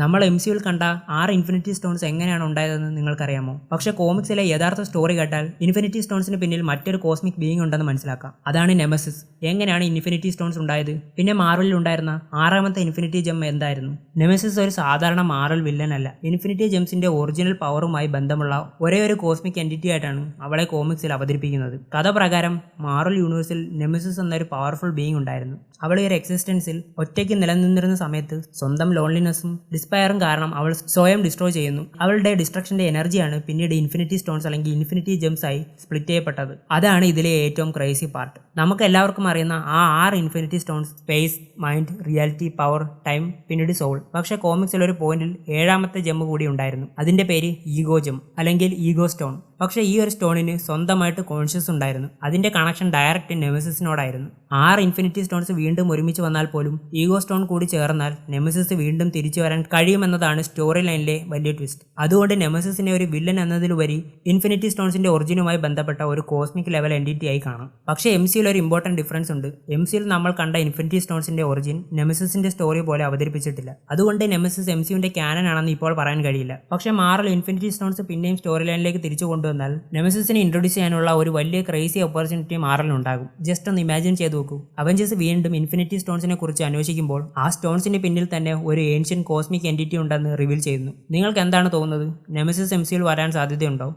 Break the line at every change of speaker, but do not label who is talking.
നമ്മൾ MCUവിൽ കണ്ട 6 infinity stones എങ്ങനെയാണ് ഉണ്ടായതെന്ന് നിങ്ങൾക്കറിയാമോ? പക്ഷേ കോമിക്സിലെ യഥാർത്ഥ സ്റ്റോറി കേട്ടാൽ ഇൻഫിനിറ്റി സ്റ്റോൺസിന് പിന്നിൽ മറ്റൊരു കോസ്മിക് ബീയിങ് ഉണ്ടെന്ന് മനസ്സിലാക്കാം. അതാണ് നെമസിസ്. എങ്ങനെയാണ് ഇൻഫിനിറ്റി സ്റ്റോൺസ് ഉണ്ടായത്? പിന്നെ മാർവലിൽ ഉണ്ടായിരുന്ന 6ാമത്തെ ഇൻഫിനിറ്റി ജെം എന്തായിരുന്നു? നെമസിസ് ഒരു സാധാരണ മാർവൽ വില്ലൻ അല്ല. ഇൻഫിനിറ്റി ജെംസിന്റെ ഒറിജിനൽ പവറുമായി ബന്ധമുള്ള ഒരേയൊരു കോസ്മിക് എൻറ്റിറ്റി ആയിട്ടാണ് അവളെ കോമിക്സിൽ അവതരിപ്പിക്കുന്നത്. കഥ പ്രകാരം മാർവൽ യൂണിവേഴ്സിൽ നെമസിസ് എന്നൊരു പവർഫുൾ ബീയിങ് ഉണ്ടായിരുന്നു. അവൾ ഈ ഒരു എക്സിസ്റ്റൻസിൽ ഒറ്റയ്ക്ക് നിലനിന്നിരുന്ന സമയത്ത് സ്വന്തം ലോൺലിനെസ്സും ഡിസ്പയറും കാരണം അവൾ സ്വയം ഡിസ്ട്രോയ് ചെയ്യുന്നു. അവളുടെ ഡിസ്ട്രക്ഷന്റെ എനർജിയാണ് പിന്നീട് ഇൻഫിനിറ്റി സ്റ്റോൺസ് അല്ലെങ്കിൽ ഇൻഫിനിറ്റി ജെംസ് ആയി സ്പ്ലിറ്റ് ചെയ്യപ്പെട്ടത്. അതാണ് ഇതിലെ ഏറ്റവും ക്രേസി പാർട്ട്. നമുക്ക് എല്ലാവർക്കും അറിയുന്ന ആ 6 infinity stones space, mind, reality, power, time, പിന്നീട് സോൾ. പക്ഷേ കോമിക്സിൽ ഒരു പോയിന്റിൽ 7ാമത്തെ ജെം കൂടി ഉണ്ടായിരുന്നു. അതിന്റെ പേര് ഈഗോ ജെം അല്ലെങ്കിൽ ഈഗോ സ്റ്റോൺ. പക്ഷേ ഈ ഒരു സ്റ്റോണിന് സ്വന്തമായിട്ട് കോൺഷ്യസ് ഉണ്ടായിരുന്നു. അതിന്റെ കണക്ഷൻ ഡയറക്റ്റ് നെമസിസിനോടായിരുന്നു. 6 ഇൻഫിനിറ്റി സ്റ്റോൺസ് വീണ്ടും ഒരുമിച്ച് വന്നാൽ പോലും ഈഗോ സ്റ്റോൺ കൂടി ചേർന്നാൽ നെമസിസ് വീണ്ടും തിരിച്ചു വരാൻ കഴിയുമെന്നതാണ് സ്റ്റോറി ലൈനിലെ വലിയ ട്വിസ്റ്റ്. അതുകൊണ്ട് നെമസിസിനെ ഒരു വില്ലൻ എന്നതിലുപരി ഇൻഫിനിറ്റി സ്റ്റോൺസിന്റെ ഒറിജിനുമായി ബന്ധപ്പെട്ട ഒരു കോസ്മിക് ലെവൽ എൻറ്റിറ്റി ആയി കാണാം. പക്ഷേ MCUവിൽ ഒരു ഇമ്പോർട്ടന്റ് ഡിഫറൻസ് ഉണ്ട്. MCUവിൽ നമ്മൾ കണ്ട ഇൻഫിനിറ്റി സ്റ്റോൺസിന്റെ ഒറിജിൻ നെമസിസിന്റെ സ്റ്റോറി പോലെ അവതരിപ്പിച്ചിട്ടില്ല. അതുകൊണ്ട് നെമസിസ് MCUവിന്റെ ക്യാനൻ ആണെന്ന് ഇപ്പോൾ പറയാൻ കഴിയില്ല. പക്ഷേ മാർവൽ ഇൻഫിനിറ്റി സ്റ്റോൺസ് പിന്നെയും സ്റ്റോറി ലൈനിലേക്ക് തിരിച്ചു കൊണ്ടുവന്നാൽ നെമസിസിനെ ഇൻട്രൊഡ്യൂസ് ചെയ്യാനുള്ള ഒരു വലിയ ക്രേസി ഓപ്പർച്യൂണിറ്റി മാറലുണ്ടാകും. ജസ്റ്റ് ഒന്ന് ഇമാജിൻ ചെയ്ത് നോക്കൂ. അവഞ്ചേഴ്സ് വീണ്ടും ഇൻഫിനിറ്റി സ്റ്റോൺസിനെ കുറിച്ച് അന്വേഷിക്കുമ്പോൾ ആ സ്റ്റോൺസിന് പിന്നിൽ തന്നെ ഒരു ഏൻഷ്യൻ കോസ്മിക് എൻറ്റിറ്റി ഉണ്ടെന്ന് റിവീൽ ചെയ്യുന്നു. നിങ്ങൾക്ക് എന്താണ് തോന്നുന്നത്? നെമസിസ് MCUവിൽ വരാൻ സാധ്യതയുണ്ടോ?